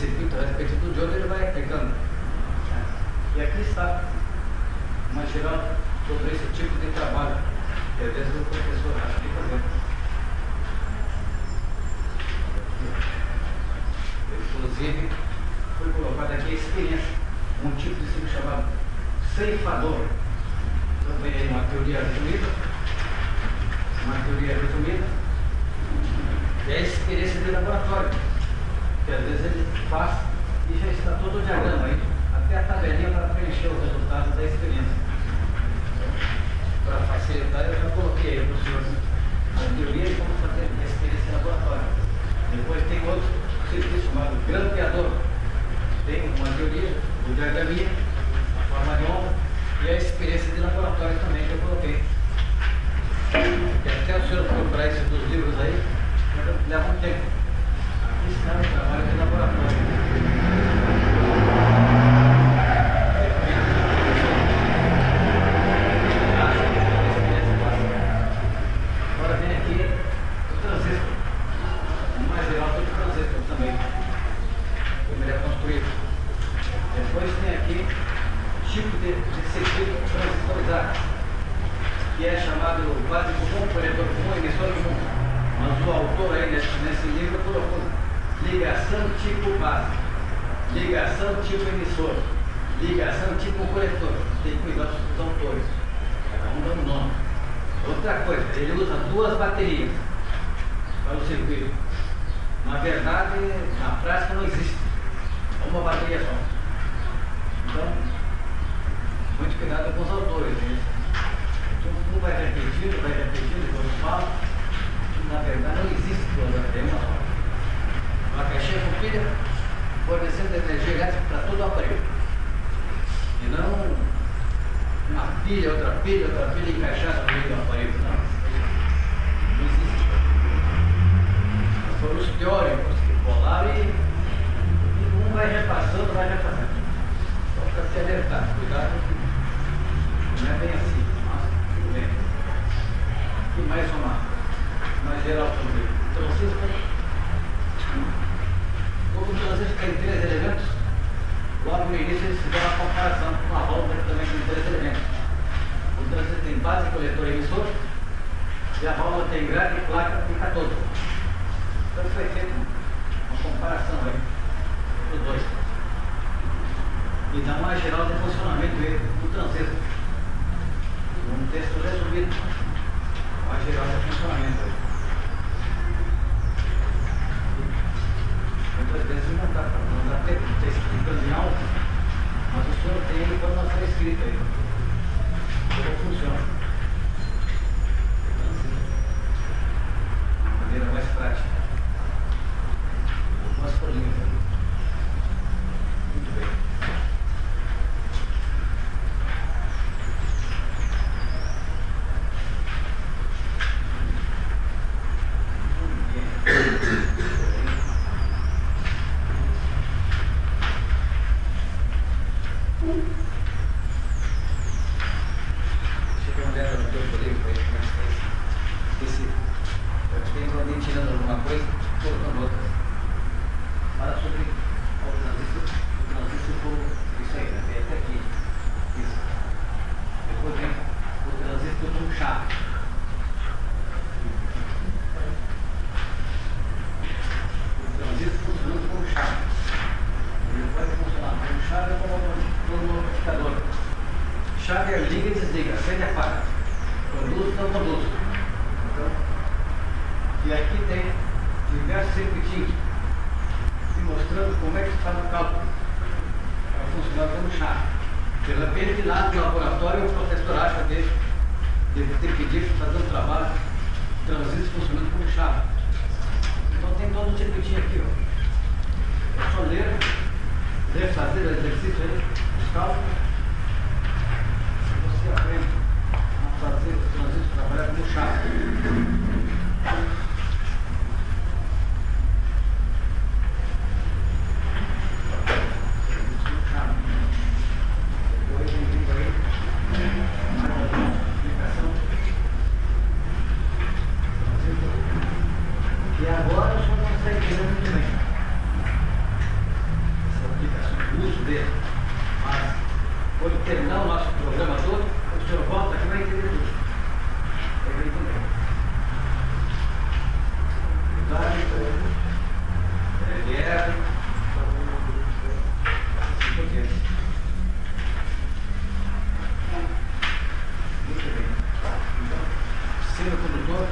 circuito a respeito do diodo, ele vai aplicando. E aqui está uma geral sobre esse tipo de trabalho que às vezes o professor acha de fazer. Inclusive, foi colocado aqui a experiência, um tipo de ciclo chamado ceifador. Também é uma teoria resumida, e a experiência de laboratório, que às vezes ele faz e já está todo o diagrama aí, até a tabelinha para preencher os resultados da experiência. Para facilitar, eu já coloquei aí para o senhor a teoria e como fazer a experiência de laboratório. Depois tem outro circuito chamado grampeador. Tem uma teoria, o diagraminha, a forma de onda e a experiência de laboratório também que eu coloquei. E até o senhor procurar esses dos livros aí, leva um tempo. Aqui está o trabalho de laboratório. Agora vem aqui o transistor. O mais geral do transistor também. Como ele é construído. Depois tem aqui tipo de circuito transistorizado, que é chamado básico comum, coletor comum, emissor comum. Mas o autor aí nesse livro colocou ligação tipo base, ligação tipo emissor, ligação tipo coletor. Tem que cuidar dos autores, cada um dá um nome. Outra coisa, ele usa duas baterias para o circuito. Na verdade, na prática não existe uma bateria só. Então, muito cuidado com os autores. Um vai repetindo, depois fala. Na verdade, não existe duas baterias, uma só. Uma caixinha com pilha fornecendo energia elétrica para todo o aparelho. E não uma pilha, outra pilha encaixada no meio do aparelho. Não existe. Foram os teóricos que colaram e um vai repassando. Só para se alertar, cuidado, não é bem assim, mas tudo bem. E mais uma geral também. Então vocês como transistor tem 3 elementos, logo no início eles fizeram a comparação com a válvula que também tem 3 elementos. O transistor tem base, coletor e emissor, e a válvula tem grade, placa e catódo. Então foi feita uma comparação aí dos dois. E dá uma geral de funcionamento do transistor. Um texto resumido. Uma geral de funcionamento aí. Muitas vezes não dá tempo de ter explicando em aula, mas o senhor tem a informação escrita aí. Como funciona. De uma maneira mais prática. Algumas folhinhas aí. Muito bem. Chave liga e desliga, acende e apaga. Conduz, não conduz. Então, e aqui tem diversos circuitinhos e mostrando como é que está no cálculo para funcionar como chave. De repente, lá no laboratório, o professor acha dele deve ter pedido para fazer um trabalho de transistor funcionando como chave. Então tem todo o circuitinho aqui, ó. É só ler, fazer o exercício aí, os cálculos. Você aprende a fazer o transistor trabalhar como chave. E agora o senhor não está entendendo muito bem. terminar o nosso programa todo, o senhor volta aqui e vai entender tudo. Vai entender. Muito bem. Então, sendo condutor,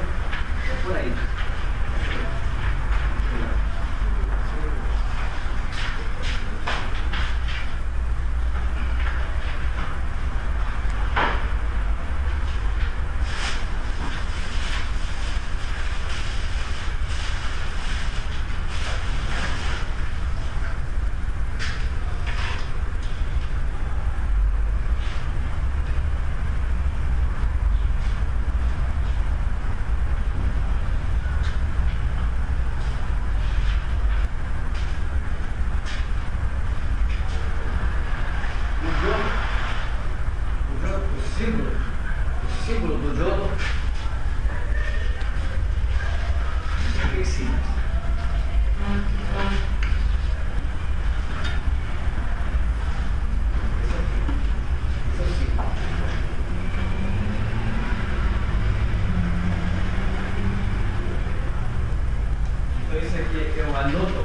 é por aí. O símbolo do jogo é bem simples. Esse é o símbolo. Então esse aqui é o anodo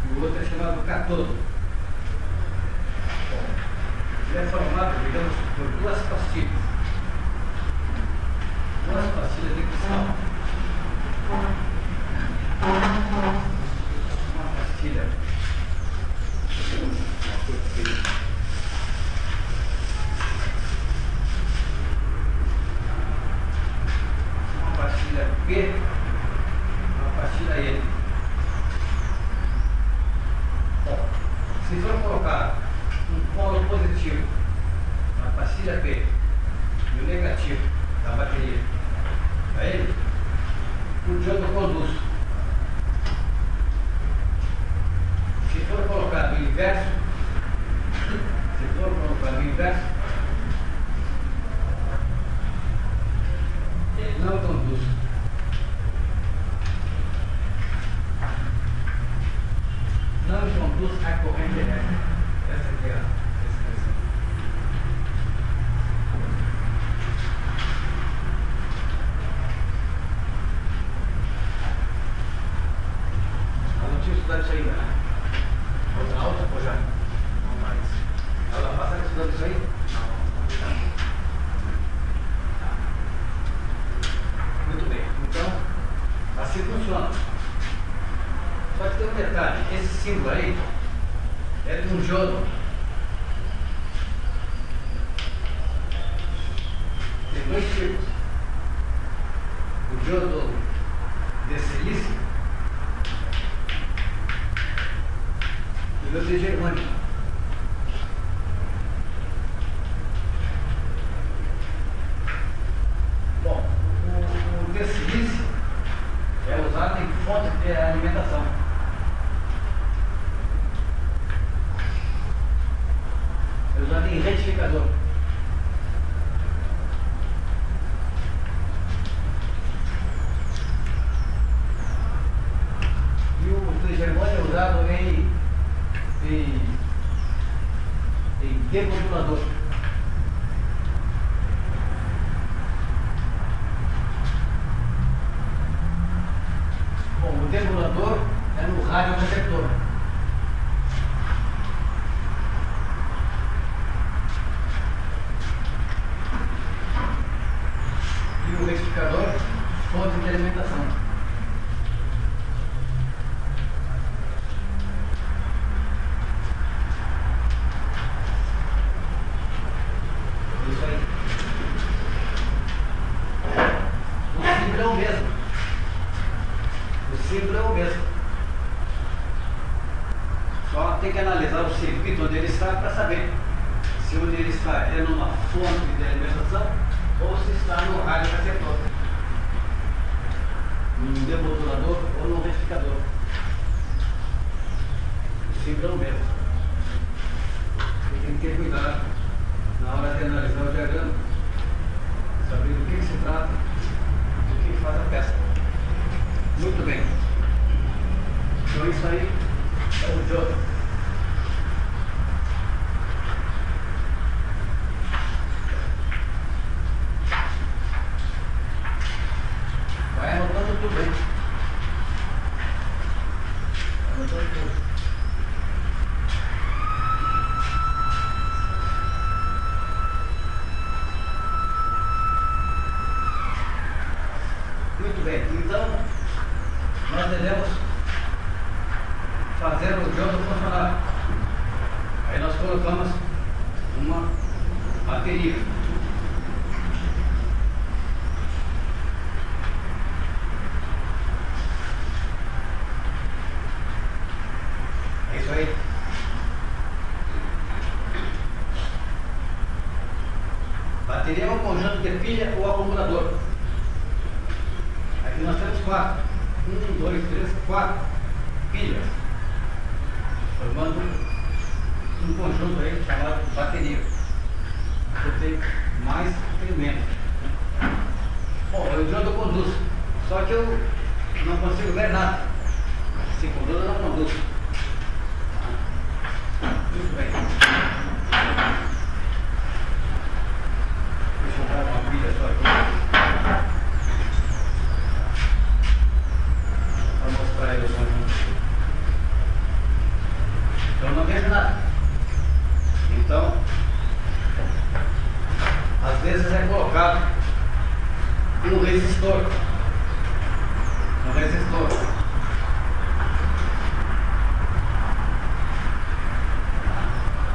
e o outro é chamado catodo. Ele é formado, digamos, por duas pastilhas. Duas pastilhas de cristal. Uma pastilha. Uma pastilha P, uma pastilha E. Bom, se for colocar um polo positivo na pastilha P e o negativo da bateria para ele, o diodo conduz. Se for colocar no inverso, ele não conduz. Não conduz a corrente elétrica. Essa aqui é a descrição. Eu não tinha estudado isso ainda, né? Outra aula, ou já? Não mais. Ela passada estudando isso aí? Não. Muito bem. Então, assim funciona. Só que tem um detalhe. Esse símbolo aí é de um diodo. Tem dois tipos. O diodo de silício e o diodo de germânio. Bom, o de silício é usado em fonte de alimentação. É usado em retificador. E o de germânio é usado em demodulador. Bom, o demodulador é no radioreceptor. E o retificador, fonte de alimentação. Isso aí. O símbolo é o mesmo. O símbolo é o mesmo. Só tem que analisar o circuito onde ele está para saber se onde ele está é numa fonte de alimentação ou se está no radioreceptor, num demodulador ou num retificador. O símbolo é o mesmo. Você tem que ter cuidado na hora de analisar o diagrama, saber do que se trata, do que faz a peça. Muito bem. Então isso aí é o diodo. uma bateria. É isso aí. Bateria é um conjunto de pilha ou acumulador. Aqui nós temos 4. 1, 2, 3, 4 pilhas, formando um conjunto aí chamado bateria. Eu tenho mais, tenho menos. Bom, o diodo conduz, só que eu não consigo ver nada. Se conduz, eu não conduzo. Muito bem. Deixa eu dar uma pilha só aqui. Para mostrar ele o conjunto. Eu não vejo nada. Então, às vezes é colocado no resistor.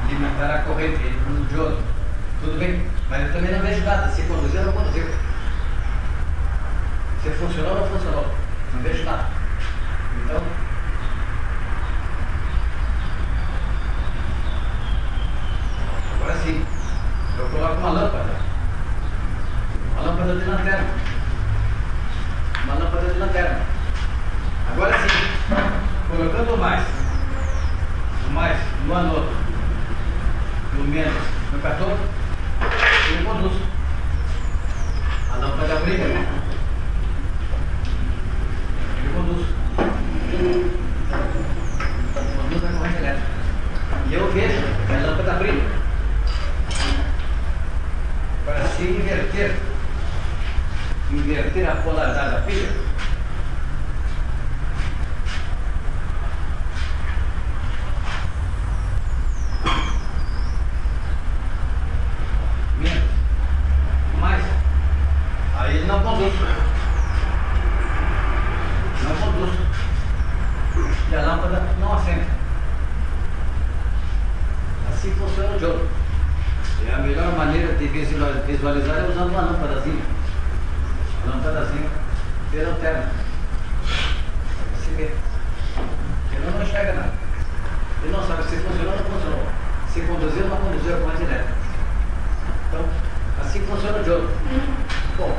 Limitar a corrente no diodo. Tudo bem, mas eu também não vejo nada. Se conduziu ou não conduziu. Se funcionou ou não funcionou. Não vejo nada. Então, agora sim, eu coloco uma lâmpada de lanterna. Uma lâmpada de lanterna. Agora sim, colocando mais no anodo, no menos no catódo, ele conduz. A lâmpada brilha. Ele conduz. Conduz a corrente elétrica. E eu vejo que a lâmpada brilha. Para se inverter a polaridade da pilha, menos, mais, aí ele não conduz. E a lâmpada não acende. Assim funciona o diodo. E a melhor maneira de visualizar é usando uma lâmpadazinha. Uma lâmpadazinha de lanterna. Você vê. Ele não enxerga nada. Ele não sabe se funcionou ou não funcionou. Se conduziu ou não conduziu a corrente elétrica. Então, assim funciona o diodo. Bom,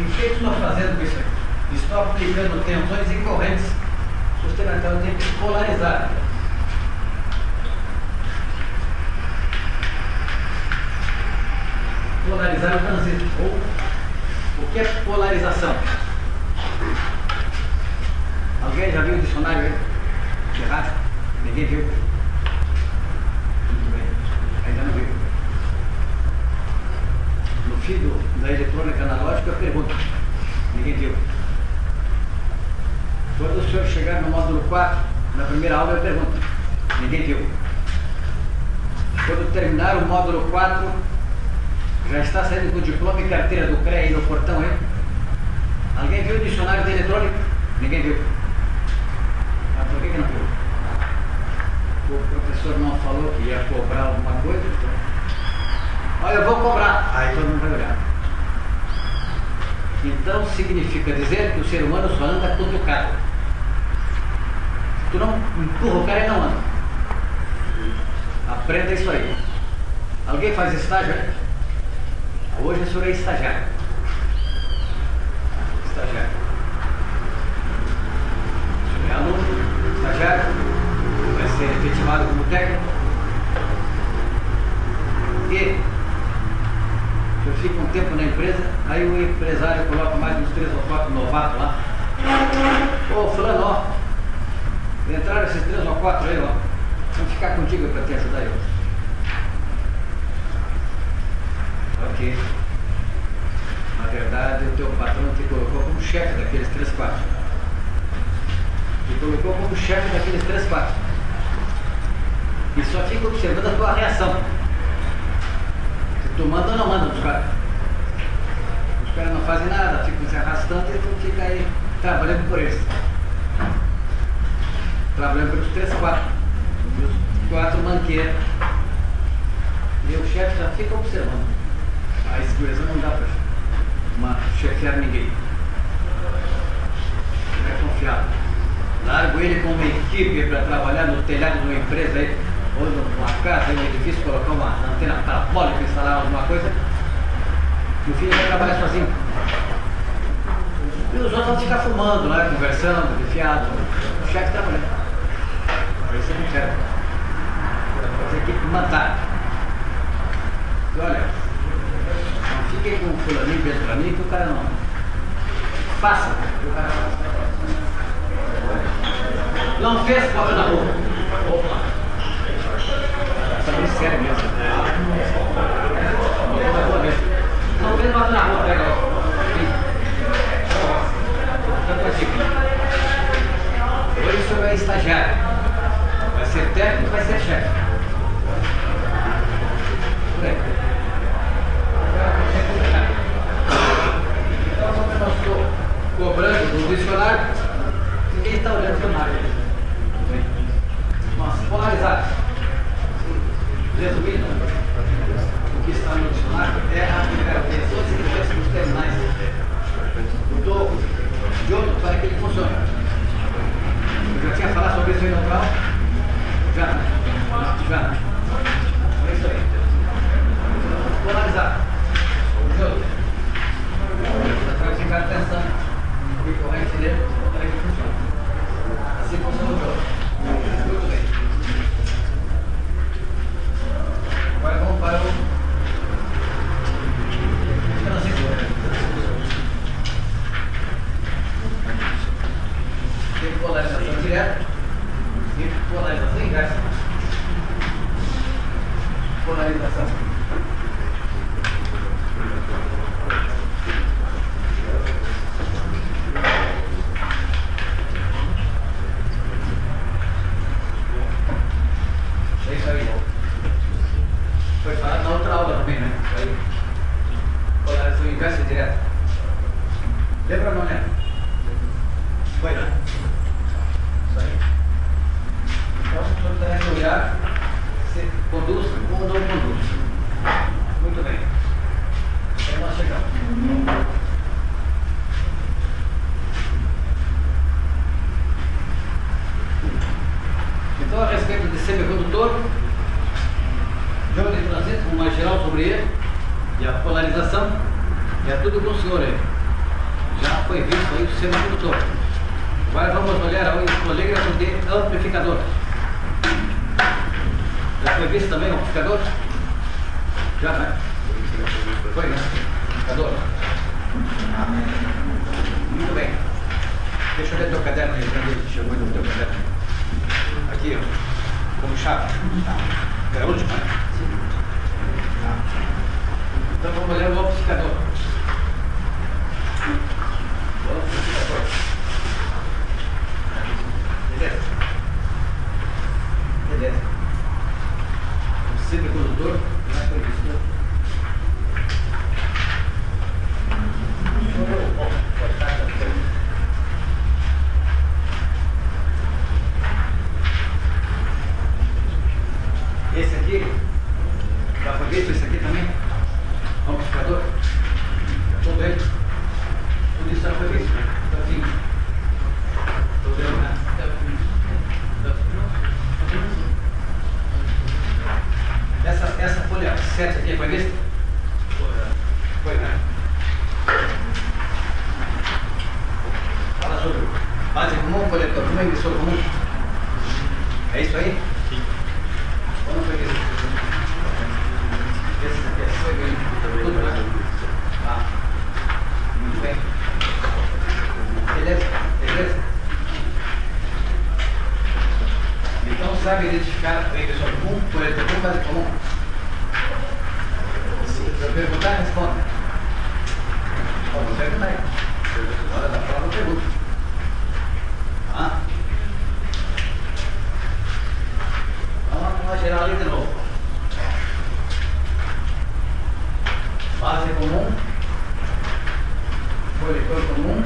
em que estou fazendo isso aqui? Estou aplicando tensões e correntes. Então eu tenho que polarizar. Polarizar o transistor. Ou o que é polarização? Alguém já viu o dicionário aí? De rádio? Ninguém viu? Muito bem. Ainda não viu. No fio da eletrônica analógica eu pergunto. Ninguém viu. Quando o senhor chegar no módulo 4, na primeira aula eu pergunto. Ninguém viu. Quando terminar o módulo 4, já está saindo com o diploma e carteira do CREA aí no portão aí? Alguém viu o dicionário de eletrônica? Ninguém viu. Ah, por que não viu? O professor não falou que ia cobrar alguma coisa? Então... Olha, eu vou cobrar. Aí todo mundo vai olhar. Então significa dizer que o ser humano só anda cutucado. Se tu não empurra o cara, ele não anda. Aprenda isso aí. Alguém faz estágio aí? Hoje o senhor é estagiário. Estagiário. O senhor é aluno, estagiário, vai ser efetivado como técnico. E o senhor fica um tempo na empresa, aí o empresário coloca mais uns 3 ou 4 novatos lá. Ô fulano, ó, entraram esses 3 ou 4 aí, ó. Vamos ficar contigo para te ajudar aí. Ok. Na verdade, o teu patrão te colocou como chefe daqueles 3, 4. Te colocou como chefe daqueles 3, 4. E só fica observando a tua reação. Se tu manda ou não manda os caras. Os caras não fazem nada, ficam se arrastando e tu fica aí trabalhando por eles. Trabalhando pelos 3, 4. E os 4 manqueiros chefe já fica observando. A segurança não dá para chefiar ninguém. Não é confiável. Largo ele com uma equipe para trabalhar no telhado de uma empresa aí, ou numa casa, em um edifício, colocar uma antena parabólica, instalar alguma coisa, no fim ele vai trabalhar sozinho. E os outros vão ficar fumando lá, conversando, enfiado. O chefe trabalhando. Isso eu não quero. Fazer equipe mandar. E olha, não fiquem com o fulaninho dentro pra mim que o cara não. Faça, que o cara faça. Não fez, bota na rua. Opa! Isso é muito sério mesmo. Não fez, bota na rua, pega. Hoje o senhor é estagiário. Vai ser técnico, vai ser chefe. Por aí. Então, quando eu estou cobrando do dicionário, ninguém está olhando o dicionário. Mas polarizado. Resumindo, o que está no dicionário é a primeira vez. Todos os interesses dos terminais. Mudou de outro para que ele funcione. Eu já tinha falado sobre isso aí no canal? Já. É isso aí. Polarizado. De outro. Para ficar atenção e corrente dele para que funcione. Assim funciona o jogo. Muito bem. Agora vamos para o transistor. Tem polarização direta e polarização inversa. Polarização. É isso aí. Foi falado na outra aula também, né? Isso aí. Polarização inversa e direta. Lembra ou não lembra? Foi, né? Isso aí. Então, o senhor terá que olhar se conduz ou não conduz. Muito bem. Então nós chegamos. Então, a respeito de semicondutor, jogo de trânsito, uma geral sobre ele, e a polarização, é tudo com o senhor aí. Já foi visto aí o semicondutor. Agora vamos olhar o polígrafo de amplificador. Já foi visto também o amplificador? Já, né? Foi, né? Amplificador. Muito bem. Deixa eu ver teu caderno aí, onde chegou no teu caderno. Aqui, ó. Como chave. É a última, né? Então vamos olhar o amplificador. O amplificador. Beleza. O semicondutor não é previsto. Esse aqui, já foi visto esse aqui também? Amplificador? Todo ele? Tudo isso já foi visto, né? Então, assim, todo ele, né? Essa folha 7 aqui foi vista? Foi, né? Fala sobre base comum, coletor comum e emissor comum. É isso aí? Sim. Ou não foi visto? Esse aqui foi visto. Tudo, né? Ah, muito bem. Beleza? Beleza? Então sabe identificar o emissor comum, coletor comum, base comum? Se eu perguntar, responda. Pode perguntar aí. Hora da prova, pergunta. Ah? Vamos gerar ali de novo. Base comum, coletor comum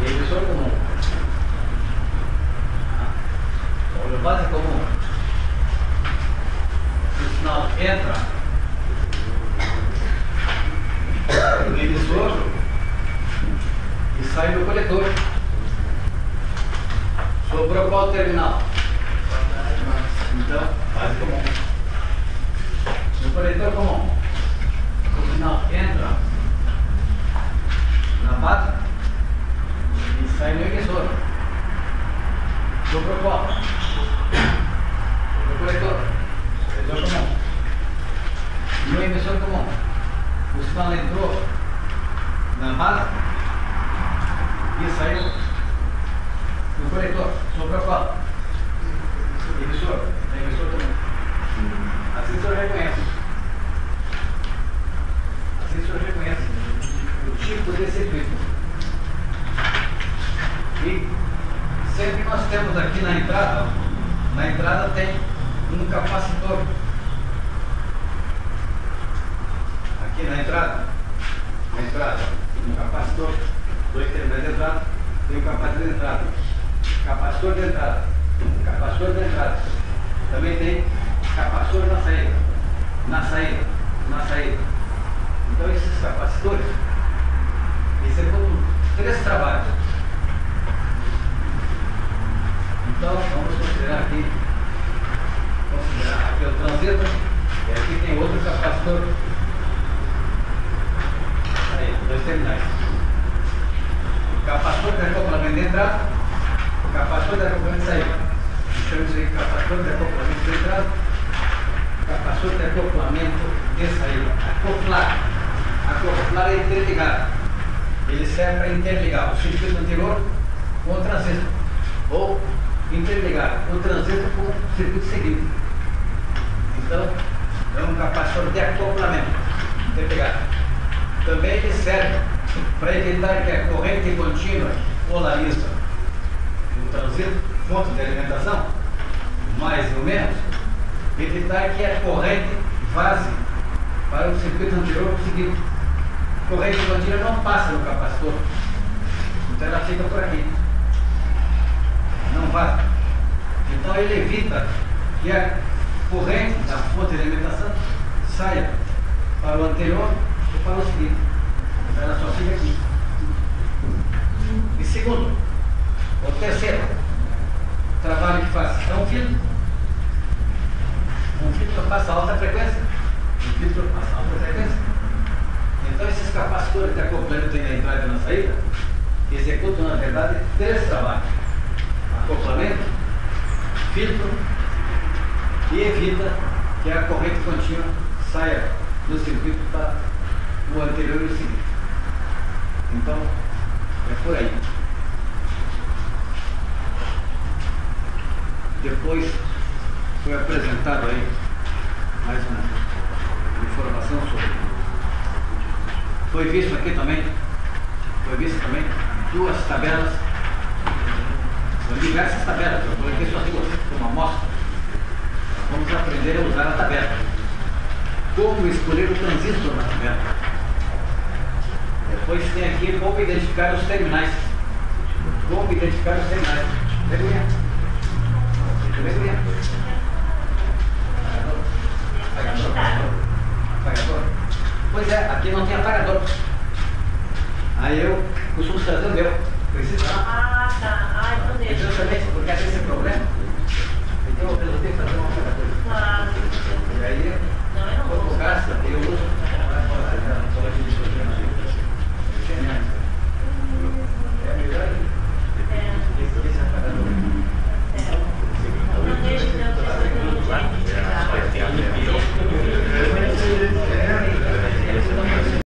e emissor comum. Olha, base comum. O sinal entra no emissor e sai do coletor. Sobrou qual terminal? Então, base comum. No coletor comum, o sinal entra na base e sai no emissor. Sobrou qual? No coletor comum. No emissor comum, o sinal entrou na base e saiu no coletor. Sobrou qual? Emissor. Emissor comum. Assim o senhor reconhece. Assim o senhor reconhece o tipo de circuito. E sempre nós temos aqui na entrada tem um capacitor. Aqui na entrada, um capacitor, dois terminais de entrada, tem um capacitor de entrada, capacitor de entrada, capacitor de entrada. Também tem capacitor na saída. Então esses capacitores executam 3 trabalhos. Então vamos considerar aqui o transistor, e aqui tem outro capacitor. Aí, 2 terminais. Capacitor de acoplamento de entrada, capacitor de acoplamento de saída. Chama isso aí de capacitor de acoplamento de entrada, capacitor de acoplamento de saída. Acoplar é interligar. Ele serve para interligar o circuito anterior com o transistor, ou interligar o transistor com o circuito seguinte. Então, é um capacitor de acoplamento, interligar. Também ele serve para evitar que a corrente contínua polariza o transistor, fonte de alimentação, mais ou menos, evitar que a corrente vaze para o circuito anterior seguinte. A corrente contínua não passa no capacitor, então ela fica por aqui, não vaza. Então ele evita que a corrente da fonte de alimentação saia para o anterior ou para o seguinte. Então ela só fica aqui. E segundo, o terceiro trabalho que faz é um filtro passa alta frequência. Então esses capacitores de acoplamento na entrada e na saída executam na verdade 3 trabalhos: acoplamento, filtro e evita que a corrente contínua saia do circuito para o anterior e o seguinte. Então é por aí. Depois foi apresentado aí mais uma informação sobre. Foi visto também 2 tabelas, diversas tabelas. Eu coloquei só 2 como amostra. Vamos aprender a usar a tabela. Como escolher o transistor na tabela. Depois tem aqui como identificar os terminais. Apagador. Pois é, aqui não tem apagador. Aí eu costumo trazer o meu. Precisa? Ah, tá. Ah, então deixa. Justamente porque tem esse problema. Então eu